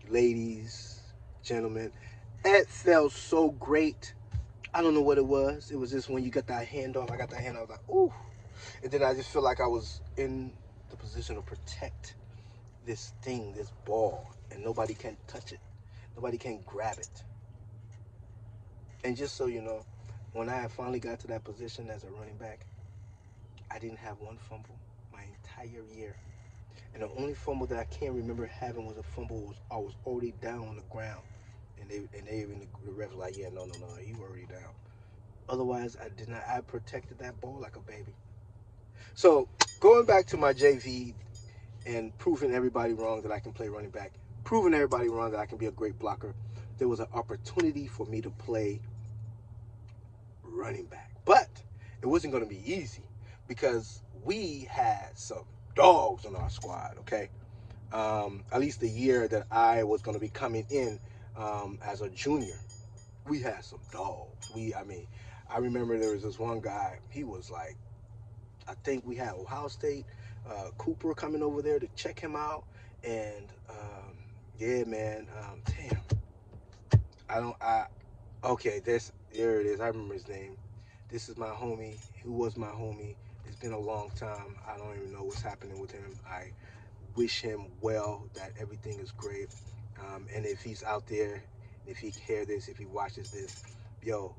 ladies, gentlemen. It felt so great. I don't know what it was. It was just when you got that hand off, I got that hand, I was like, ooh. And then I just feel like I was in the position to protect this thing, this ball, and nobody can touch it. Nobody can grab it. And just so you know, when I finally got to that position as a running back, I didn't have one fumble my entire year. And the only fumble that I can't remember having was a fumble was I was already down on the ground. And they even the refs were like, yeah, no, you were already down. Otherwise, I did not. I protected that ball like a baby. So going back to my JV and proving everybody wrong that I can play running back, proving everybody wrong that I can be a great blocker, there was an opportunity for me to play running back. But it wasn't going to be easy because we had some dogs on our squad, okay? At least the year that I was going to be coming in as a junior, we had some dogs. I remember there was this one guy, he was like, I think we had Ohio State, Cooper coming over there to check him out. And yeah, man, damn. Okay, there it is. I remember his name. This is my homie. Who was my homie? It's been a long time. I don't even know what's happening with him. I wish him well, that everything is great. And if he's out there, if he hear this, if he watches this, yo,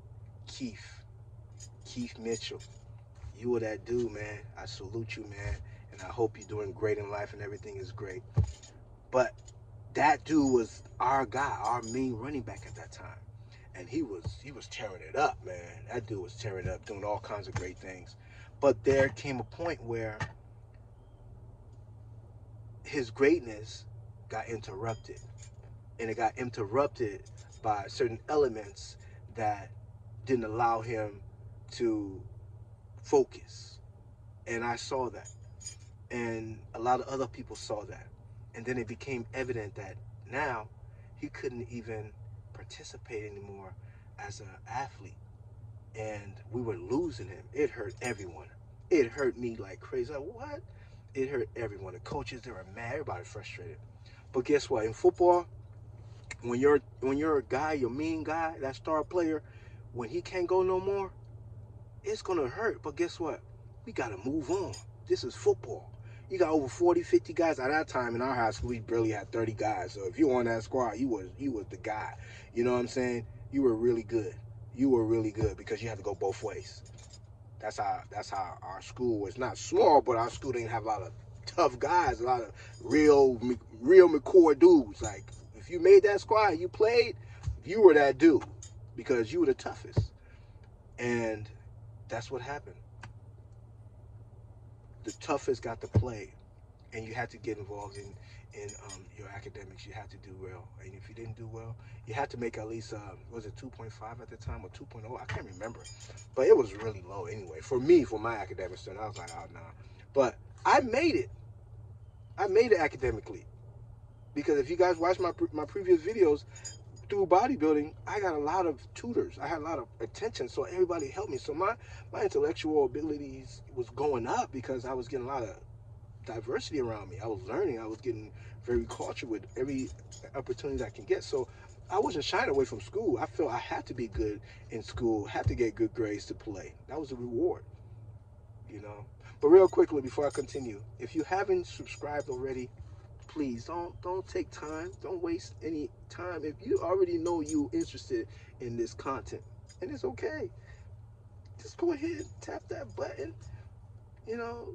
Keith, Keith Mitchell, you were that dude, man. I salute you, man. And I hope you're doing great in life and everything is great. But that dude was our guy, our main running back at that time. And he was tearing it up, man. That dude was tearing it up, doing all kinds of great things. But there came a point where his greatness got interrupted. And it got interrupted by certain elements that didn't allow him to focus. And I saw that. And a lot of other people saw that. And then it became evident that now he couldn't even participate anymore as an athlete. And we were losing him. It hurt everyone. It hurt me like crazy. Like, what? It hurt everyone. The coaches, they were mad. Everybody's frustrated. But guess what? In football, when you're a guy, your mean guy, that star player, when he can't go no more, it's gonna hurt. But guess what? We gotta move on. This is football. You got over 40, 50 guys. At that time in our high school, we barely had 30 guys. So if you were on that squad, you was the guy. You know what I'm saying? You were really good. You were really good because you had to go both ways. That's how our school was. Not small, but our school didn't have a lot of tough guys, a lot of real McCoy dudes. Like if you made that squad, you played, you were that dude because you were the toughest. And that's what happened. The toughest got to play, and you had to get involved in your academics. You had to do well, and if you didn't do well, you had to make at least was it 2.5 at the time or 2.0? I can't remember, but it was really low anyway. For me, for my academic student, I was like, oh nah. But I made it. I made it academically because if you guys watch my previous videos, through bodybuilding, I got a lot of tutors. I had a lot of attention, so everybody helped me. So my intellectual abilities was going up because I was getting a lot of diversity around me. I was learning. I was getting very cultured with every opportunity I can get. So I wasn't shying away from school. I felt I had to be good in school, had to get good grades to play. That was a reward, you know. But real quickly before I continue, if you haven't subscribed already, please don't take time, don't waste any time. If you already know you interested in this content, and it's okay, just go ahead, tap that button, you know,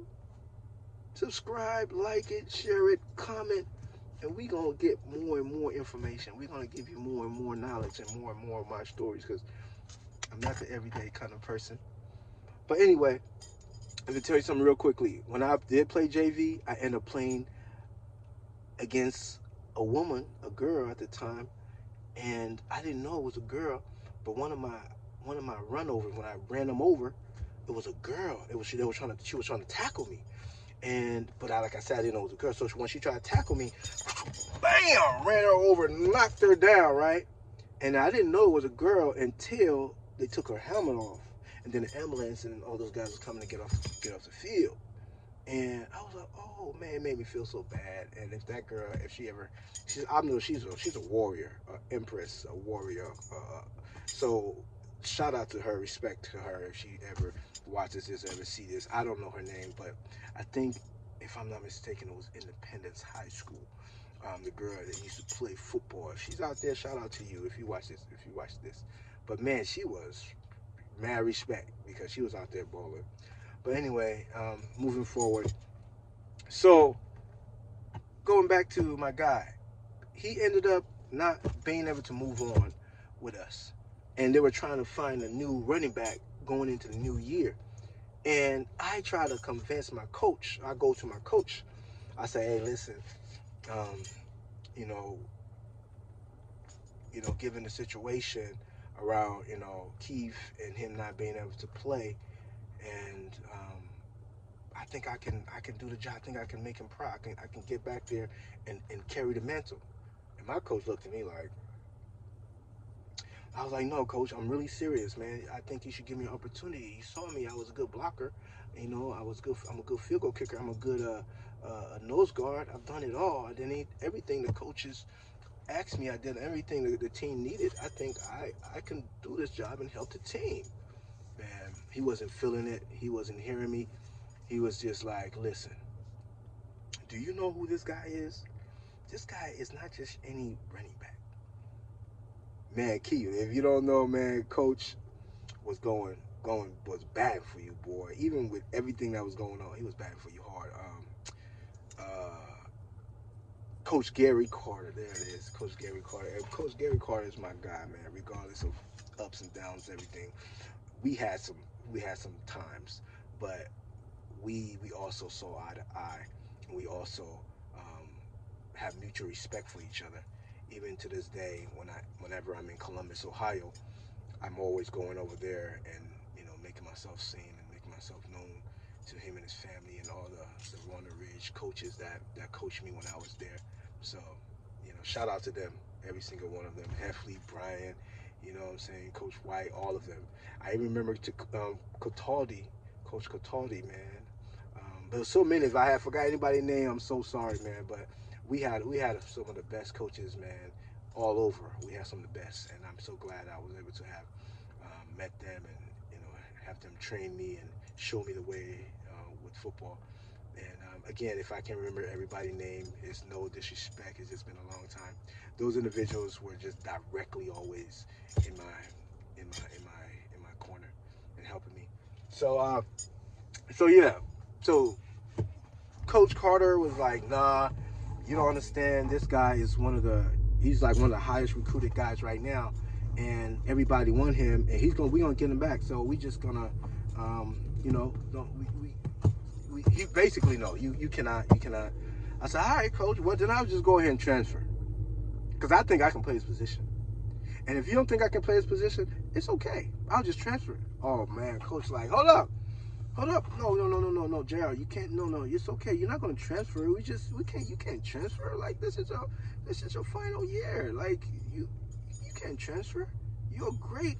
subscribe, like it, share it, comment, and we gonna get more and more information. We're gonna give you more and more knowledge and more of my stories because I'm not the everyday kind of person. But anyway, I'm gonna tell you something real quickly. When I did play JV, I ended up playing against a woman, a girl at the time, and I didn't know it was a girl. But one of my runovers, when I ran them over, it was a girl. She was trying to tackle me, like I said, I didn't know it was a girl. So when she tried to tackle me, bam, ran her over, knocked her down, right? And I didn't know it was a girl until they took her helmet off, and then the ambulance and all those guys was coming to get off the field. And I was like, oh man, it made me feel so bad. And if that girl, if she ever, I know she's a warrior, empress, a warrior. So shout out to her, respect to her if she ever watches this, ever see this. I don't know her name, but I think if I'm not mistaken, it was Independence High School. The girl that used to play football. If she's out there, shout out to you if you watch this. If you watch this, but man, she was mad respect because she was out there balling. But anyway, moving forward. So going back to my guy, he ended up not being able to move on with us, and they were trying to find a new running back going into the new year. And I try to convince my coach. I go to my coach. I say, "Hey, listen, um, you know, given the situation around, Keith and him not being able to play, and I think I can do the job. I think I can make him proud. I can get back there and carry the mantle." And my coach looked at me like, I was like, "No, coach, I'm really serious, man. I think you should give me an opportunity. You saw me. I was a good blocker. I was good. I'm a good field goal kicker. I'm a good nose guard. I've done it all. I did everything the coaches asked me. I did everything the team needed. I think I can do this job and help the team." Man, he wasn't feeling it. He wasn't hearing me. He was just like, "Listen, do you know who this guy is? This guy is not just any running back. Man, Keith, if you don't know, man, coach was was bad for you, boy. Even with everything that was going on, he was bad for you hard. Uh, Coach Gary Carter, there it is, Coach Gary Carter. And Coach Gary Carter is my guy, man. Regardless of ups and downs, everything. We had some we had some times, but we also saw eye to eye, and we also um, have mutual respect for each other. Even to this day, whenever I'm in Columbus, Ohio, I'm always going over there and making myself seen and making myself known to him and his family and all the Rona Ridge coaches that coached me when I was there. So, shout out to them, every single one of them. Heffley, Brian, what I'm saying, Coach White, all of them. I even remember to Cataldi, Coach Cataldi, man. There were so many. If I have forgot anybody's name, I'm so sorry, man. But we had some of the best coaches, man, all over. We had some of the best, and I'm so glad I was able to have met them and have them train me and show me the way with football. And again, if I can't remember everybody's name, it's no disrespect. It's just been a long time. Those individuals were just directly always in my in my corner and helping me. So yeah. So Coach Carter was like, "Nah, you don't understand. This guy is he's like one of the highest recruited guys right now, and everybody want him, and we gonna get him back. So we just gonna, don't he basically no, you cannot." I said, "All right, coach. Well, then I'll just go ahead and transfer because I think I can play his position. And if you don't think I can play his position, it's okay. I'll just transfer it." Oh man, coach, like, hold up. Hold up! No, no, no, no, no, no, JR, you can't. No, no, it's okay. You're not gonna transfer. We can't. You can't transfer. Like this is your final year. Like you can't transfer. You're a great,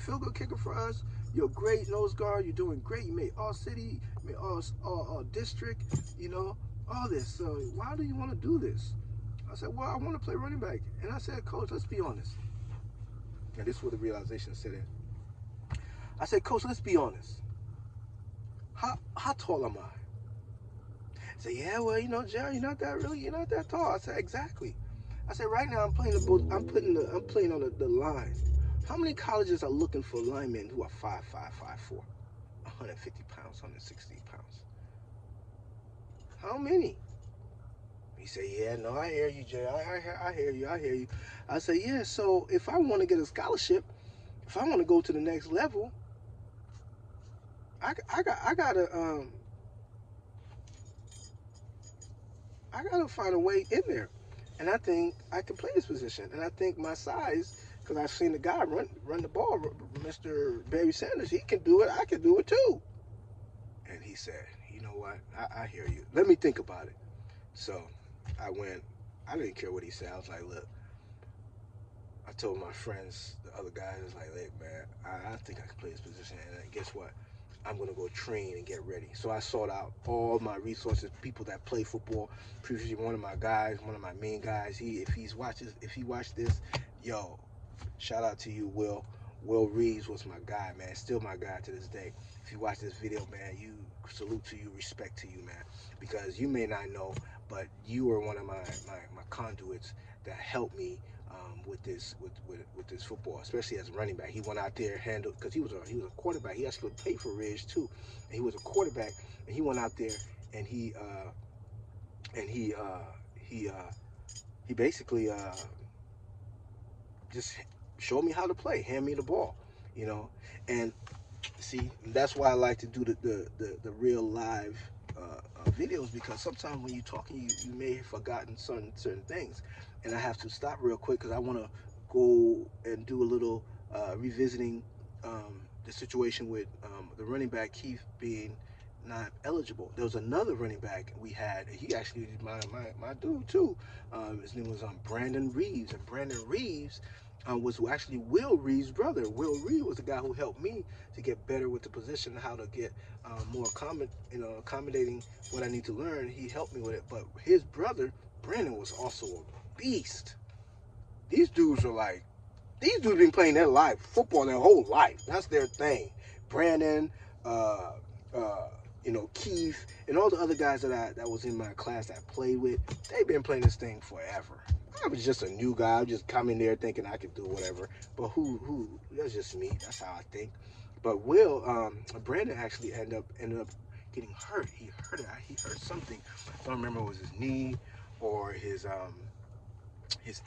field goal kicker for us. You're a great nose guard. You're doing great. You made all city, you made all district. All this. So why do you want to do this? I said, well, I want to play running back. And I said, coach, let's be honest. And this is where the realization set in. I said, coach, let's be honest. How tall am I? I said, yeah, well, Jerry, you're not that tall. I said, exactly. I said, right now I'm playing I'm playing on the line. How many colleges are looking for linemen who are 5'5", 5'4", 150 pounds, 160 pounds? How many? He said, yeah, no, I hear you, Jay. I hear you. I hear you. I said, yeah, so if I want to get a scholarship, if I want to go to the next level, I gotta find a way in there. And I think I can play this position. And I think my size, because I've seen the guy run the ball, Mr. Barry Sanders, he can do it. I can do it too. And he said, you know what? I hear you. Let me think about it. So I went. I didn't care what he said. I was like, look, I told my friends, the other guys, like, look, man, I think I can play this position. And guess what? I'm gonna go train and get ready. So I sought out all my resources, people that play football. Previously, one of my guys, one of my main guys. If he watched this, yo, shout out to you, Will. Will Reeves was my guy, man. Still my guy to this day. If you watch this video, man, you salute to you, respect to you, man. Because you may not know, but you were one of my conduits that helped me with this football, especially as a running back. He went out there handled because he was a quarterback. He actually played for Ridge too, and he was a quarterback. And he went out there and and he uh, he uh, he basically just showed me how to play, hand me the ball, you know. And see, that's why I like to do the real live videos, because sometimes when you're talking, you may have forgotten certain things, and I have to stop real quick because I want to go and do a little revisiting the situation with the running back Keith being not eligible. There was another running back we had, and he actually my dude too. His name was Brandon Reeves, and Brandon Reeves was actually Will Reeves' brother. Will Reeves was the guy who helped me to get better with the position, how to get more accommodating what I need to learn. He helped me with it. But his brother, Brandon, was also a beast. These dudes been playing their life, football their whole life. That's their thing. Brandon, uh, uh, Keith, and all the other guys that was in my class that I played with, they've been playing this thing forever. I was just a new guy. I just come in there thinking I could do whatever. But that's just me. That's how I think. But Brandon actually ended up getting hurt. He hurt something. I don't remember if it was his knee or his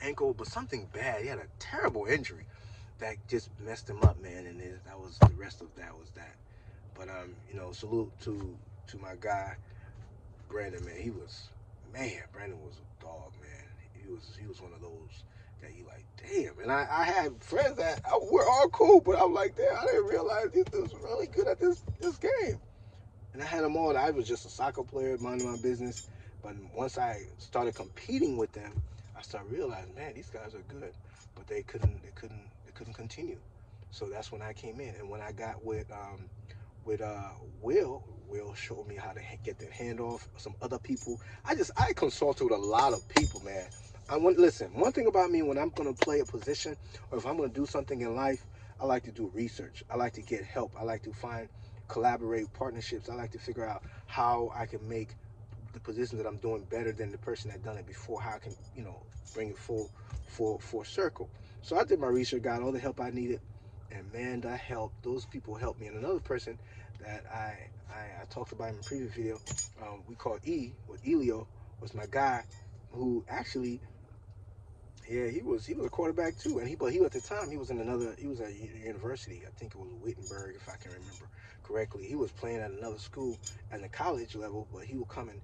ankle, but something bad. He had a terrible injury that just messed him up, man. And that was the rest of that was that. But salute to my guy Brandon, man. Brandon was a dog, man. He was one of those that you like, damn. And I had friends that we're all cool, but I'm like, damn, I didn't realize this dude's really good at this game. And I had them all. I was just a soccer player, minding my business. But once I started competing with them, I started realizing, man, these guys are good, but they couldn't continue. So that's when I came in, and when I got with Will. Will showed me how to get the handoff. Some other people. I consulted with a lot of people, man. Listen. One thing about me, when I'm gonna play a position or if I'm gonna do something in life, I like to do research. I like to get help. I like to collaborate partnerships. I like to figure out how I can make the position that I'm doing better than the person that done it before. How I can bring it full circle. So I did my research, got all the help I needed, and man, that helped. Those people helped me. And another person that I talked about in the previous video, we call Elio, was my guy who actually, yeah, he was a quarterback too, and he at the time he was at university. I think it was Wittenberg, if I can remember correctly. He was playing at another school at the college level, but he would come and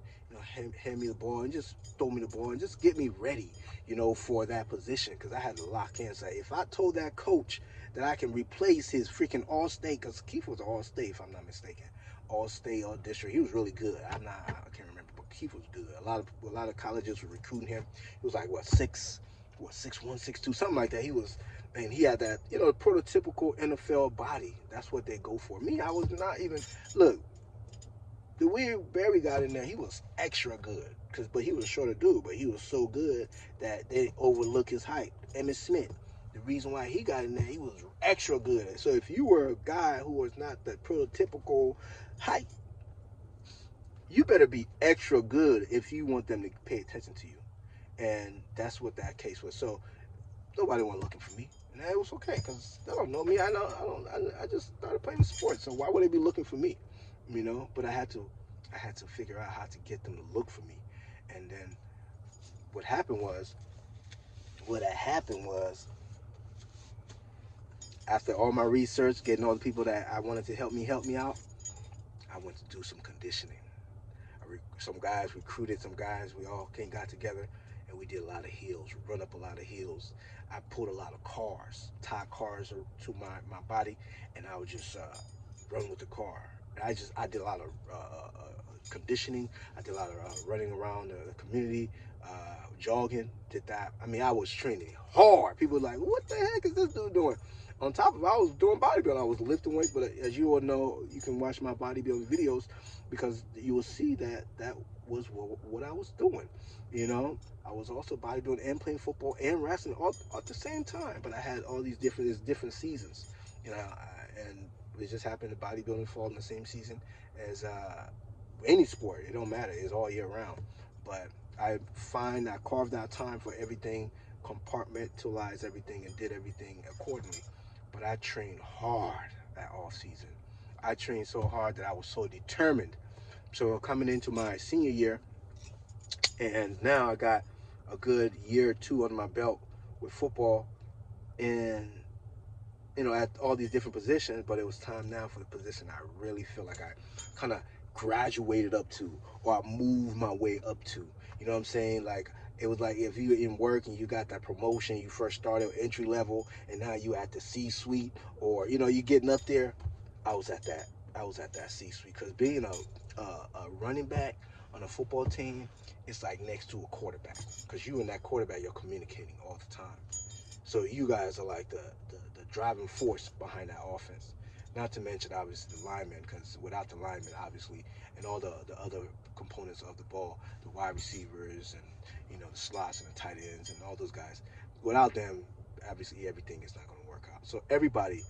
hand me the ball and just throw me the ball and just get me ready, for that position, because I had to lock in. So if I told that coach that I can replace his freaking All-State, because Keith was All-State if I'm not mistaken, All-State, All-District. He was really good. I can't remember, but Keith was good. A lot of colleges were recruiting him. He was like 6'1", 6'2", something like that. And he had that, prototypical NFL body. That's what they go for. Me, I was not even, look, the way Barry got in there, he was extra good. But he was a shorter dude, but he was so good that they overlook his height. Emmitt Smith, the reason why he got in there, he was extra good. So if you were a guy who was not the prototypical height, you better be extra good if you want them to pay attention to you. And that's what that case was. So nobody was looking for me, and it was okay because they don't know me. I just started playing the sport, so why would they be looking for me? But I had to figure out how to get them to look for me. And then what happened was after all my research, getting all the people that I wanted to help me out, I went to do some conditioning. Some guys recruited some guys. We all got together, and we did a lot of hills, run up a lot of hills. I pulled a lot of cars, tied cars to my body, and I would just run with the car. And I did a lot of conditioning. I did a lot of running around the community, jogging. Did that. I mean, I was training hard. People were like, "What the heck is this dude doing?" On top of it, I was doing bodybuilding. I was lifting weights, but as you all know, you can watch my bodybuilding videos because you will see that that was what I was doing. You know, I was also bodybuilding and playing football and wrestling all at the same time. But I had all these different seasons, you know, and it just happened that bodybuilding fall in the same season as any sport. It don't matter. It's all year round. But I carved out time for everything, compartmentalized everything, and did everything accordingly. But I trained hard that off season. I trained so hard that I was so determined. So coming into my senior year, and now I got a good year or two under my belt with football, and at all these different positions. But it was time now for the position I really feel like I kind of graduated up to, or I moved my way up to. You know what I'm saying? Like, it was like if you were in work and you got that promotion, you first started entry level, and now you at the C-suite, or you getting up there. I was at that. I was at that C-suite because being a running back on a football team, it's like next to a quarterback because you and that quarterback, you're communicating all the time. So you guys are like the driving force behind that offense. Not to mention, obviously, the linemen, because without the linemen, obviously, and all the other components of the ball, the wide receivers and, the slots and the tight ends and all those guys, without them, obviously, everything is not going to work out. So everybody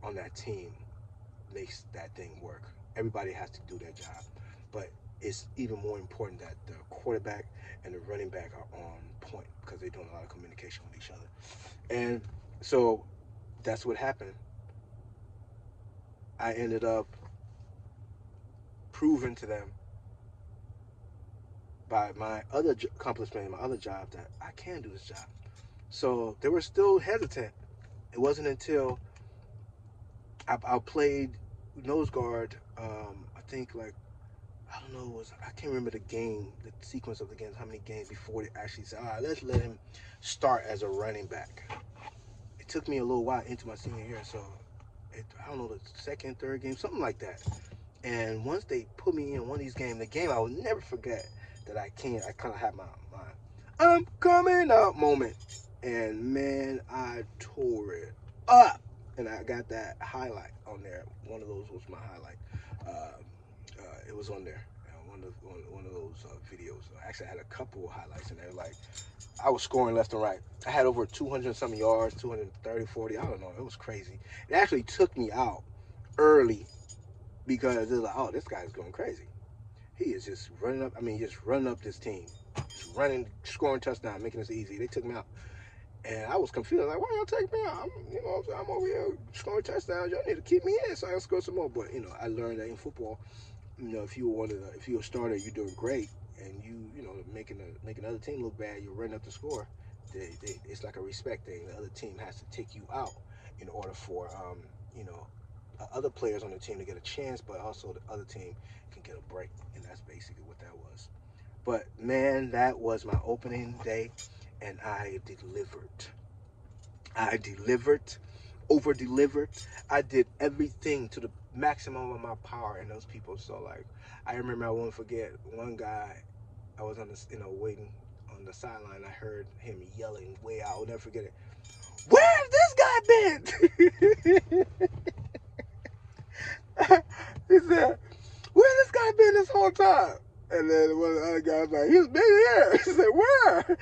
on that team makes that thing work. Everybody has to do their job. But it's even more important that the quarterback and the running back are on point because they're doing a lot of communication with each other. And so that's what happened. I ended up proving to them by my other accomplishment, my other job, that I can do this job. So they were still hesitant. It wasn't until I played nose guard, I think like, I don't know, I can't remember the sequence of the games, how many games before they actually said, all right, let's let him start as a running back. It took me a little while into my senior year, so I don't know, the second, third game, something like that. And once they put me in one of these games, the game I will never forget that I kind of had my I'm coming up moment. And man, I tore it up. And I got that highlight on there. One of those was my highlight. It was on there. One of those videos. Actually, I had a couple of highlights in there. Like, I was scoring left and right. I had over 200 some yards, 230, 40. I don't know. It was crazy. It actually took me out early because it's like, oh, this guy's going crazy. He is just running up. I mean, just running up this team, just running, scoring touchdown, making this easy. They took me out, and I was confused. Like, why y'all take me out? I'm over here scoring touchdowns. Y'all need to keep me in so I can score some more. But I learned that in football, if you're a starter, you're doing great, and making the other team look bad, you're running up the score. It's like a respect thing. The other team has to take you out in order for other players on the team to get a chance, but also the other team can get a break, and that's basically what that was. But man, that was my opening day, and I delivered. I delivered, over delivered. I did everything to the maximum of my power, and those people. So like, I remember, I won't forget one guy. I was on waiting on the sideline. I heard him yelling way out. I'll never forget it. Where's this guy been? He said, where this guy been this whole time? And then one of the other guys was like, he's been here. He said, where?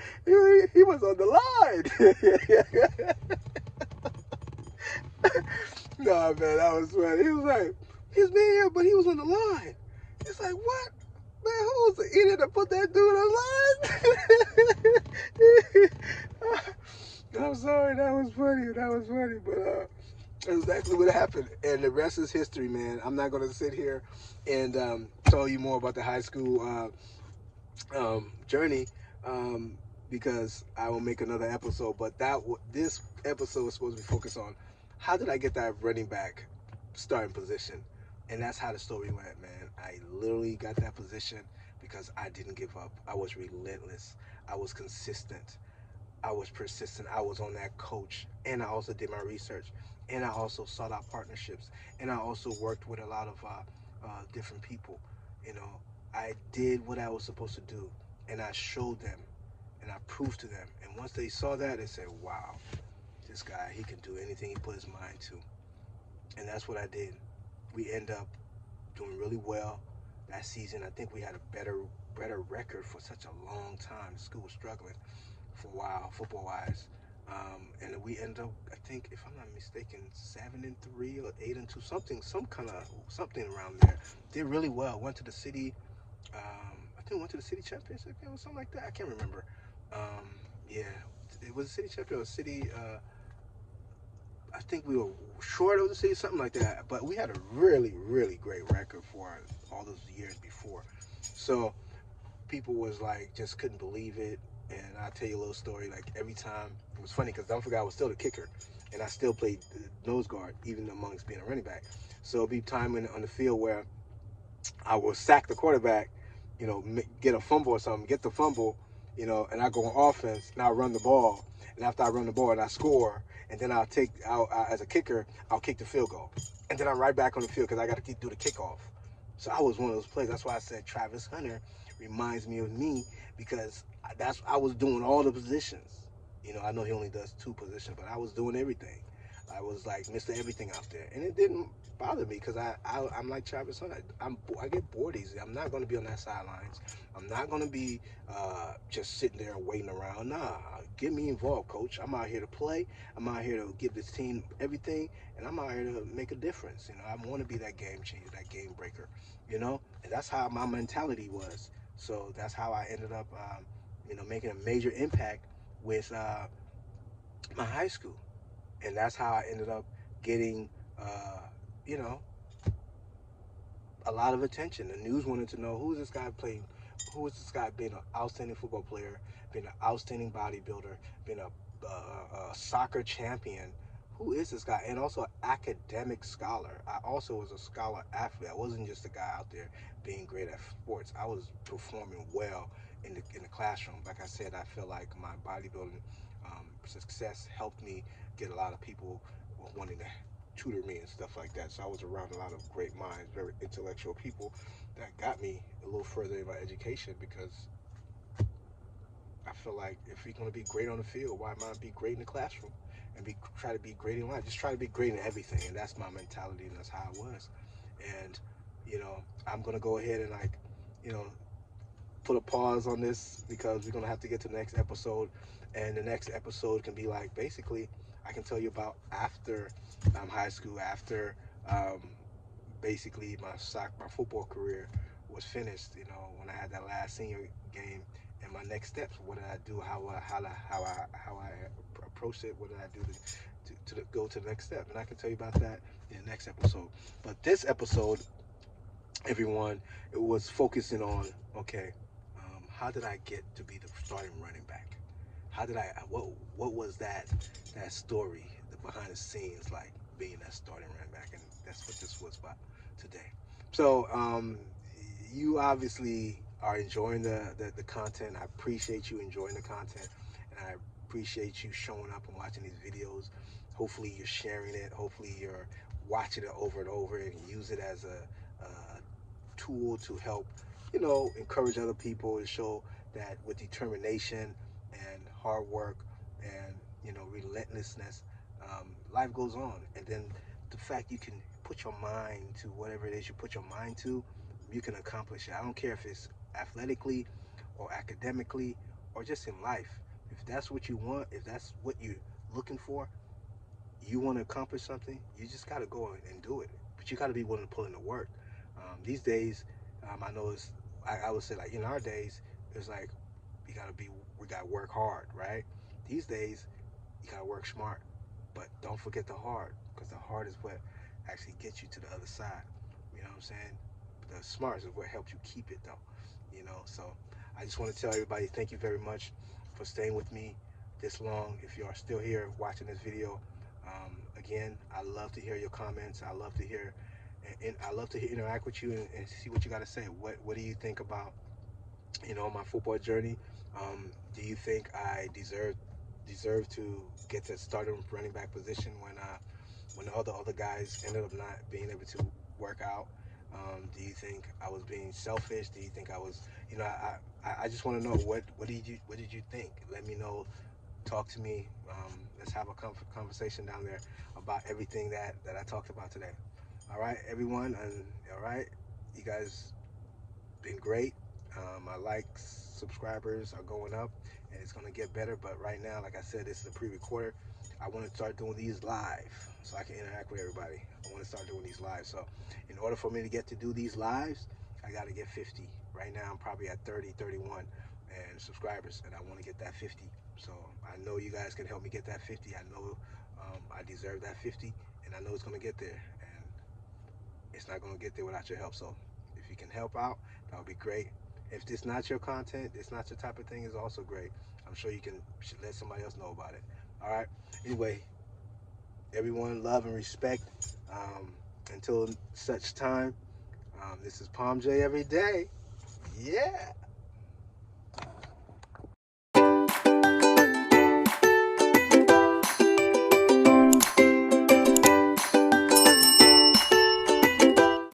He was on the line. No, man, that was funny. He was like, he's been here, but he was on the line. It's like, what? Man, who was the idiot that put that dude on the line? I'm sorry, that was funny. But that's exactly what happened, and the rest is history, man. I'm not going to sit here and tell you more about the high school journey because I will make another episode. But this episode is supposed to be focused on how did I get that running back starting position, and that's how the story went, man. I literally got that position because I didn't give up. I was relentless. I was consistent. I was persistent. I was on that coach, and I also did my research, and I also sought out partnerships, and I also worked with a lot of different people. I did what I was supposed to do, and I showed them, and I proved to them. And once they saw that, they said, "Wow, this guy, he can do anything he put his mind to. And that's what I did. We end up doing really well that season. I think we had a better record for such a long time. The school was struggling for a while, football wise. And we end up, I think, if I'm not mistaken, 7-3 or 8-2, something around there. Did really well. Went to the city. I think we went to the city championship game or something like that. I can't remember. Um, yeah, it was a city championship or city. I think we were short of the city, something like that. But we had a really great record for all those years before. So people was like, just couldn't believe it. And I'll tell you a little story. Like every time, it was funny because don't forget I was still the kicker, and I still played the nose guard, even amongst being a running back. So it'd be time on the field where I will sack the quarterback, get a fumble or something, get the fumble, and I go on offense and I'll run the ball. And after I run the ball and I score, and then as a kicker, I'll kick the field goal. And then I'm right back on the field because I got to do the kickoff. So I was one of those players. That's why I said Travis Hunter reminds me of me because I was doing all the positions. I know he only does 2 positions, but I was doing everything. I was like Mr. Everything out there, and it didn't bother me because I'm like Travis Hunter. I get bored easy. I'm not going to be on that sidelines. I'm not going to be just sitting there waiting around. Nah, get me involved, coach. I'm out here to play. I'm out here to give this team everything, and I'm out here to make a difference. I want to be that game changer, that game breaker. And that's how my mentality was. So that's how I ended up, making a major impact with my high school, and that's how I ended up getting, you know, a lot of attention. The news wanted to know who is this guy being an outstanding football player, being an outstanding bodybuilder, being a soccer champion. Who is this guy? And also an academic scholar. I also was a scholar athlete. I wasn't just a guy out there being great at sports. I was performing well in the classroom. Like I said, I feel like my bodybuilding success helped me get a lot of people wanting to tutor me and stuff like that. So I was around a lot of great minds, very intellectual people that got me a little further in my education because I feel like if you're going to be great on the field, why not be great in the classroom and try to be great in life? Just try to be great in everything, and that's my mentality, and that's how I was. And I'm going to go ahead and you know, put a pause on this because we're going to have to get to the next episode, and the next episode can be like basically I can tell you about after high school, after um, basically my football career was finished. When I had that last senior game, and my next steps. What did I do? How I approached it? What did I do to go to the next step? And I can tell you about that in the next episode. But this episode, everyone, it was focusing on okay, how did I get to be the starting running back? How did I? What was that story, the behind the scenes, like being that starting running back? And that's what this was about today. So you obviously are enjoying the content. I appreciate you enjoying the content, and I appreciate you showing up and watching these videos. Hopefully you're sharing it. Hopefully you're watching it over and over and use it as a tool to help, encourage other people and show that with determination and hard work and, relentlessness, life goes on. And then the fact you can put your mind to whatever it is you put your mind to, you can accomplish it. I don't care if it's athletically or academically or just in life. If that's what you want, if that's what you're looking for, you want to accomplish something, you just got to go and do it. But you got to be willing to put in the work. These days, I know I would say like in our days, it's like we got to work hard, right? These days, you got to work smart, but don't forget the hard, because the hard is what actually gets you to the other side. You know what I'm saying? The smart is what helps you keep it though. So I just want to tell everybody thank you very much for staying with me this long. If you are still here watching this video, again, I love to hear your comments. I love to hear, and I love to interact with you and see what you got to say. What do you think about my football journey? Do you think I deserve to get to starting running back position when the other guys ended up not being able to work out? Do you think I was being selfish? Do you think I was, I just want to know what did you think? Let me know talk to me. Let's have a conversation down there about everything that I talked about today. All right, everyone, and all right, you guys been great. My likes, subscribers are going up, and it's gonna get better. But right now, like I said, this is a pre-recorder. I want to start doing these live so I can interact with everybody. I want to start doing these live. So, in order for me to get to do these lives, I got to get 50. Right now, I'm probably at 30, 31, and subscribers, and I want to get that 50. So I know you guys can help me get that 50. I know I deserve that 50, and I know it's gonna get there. And it's not gonna get there without your help. So if you can help out, that would be great. If this not your content, it's not your type of thing, is also great. I'm sure you should let somebody else know about it. All right. Anyway, everyone, love and respect. Until such time, this is POM-J every day. Yeah.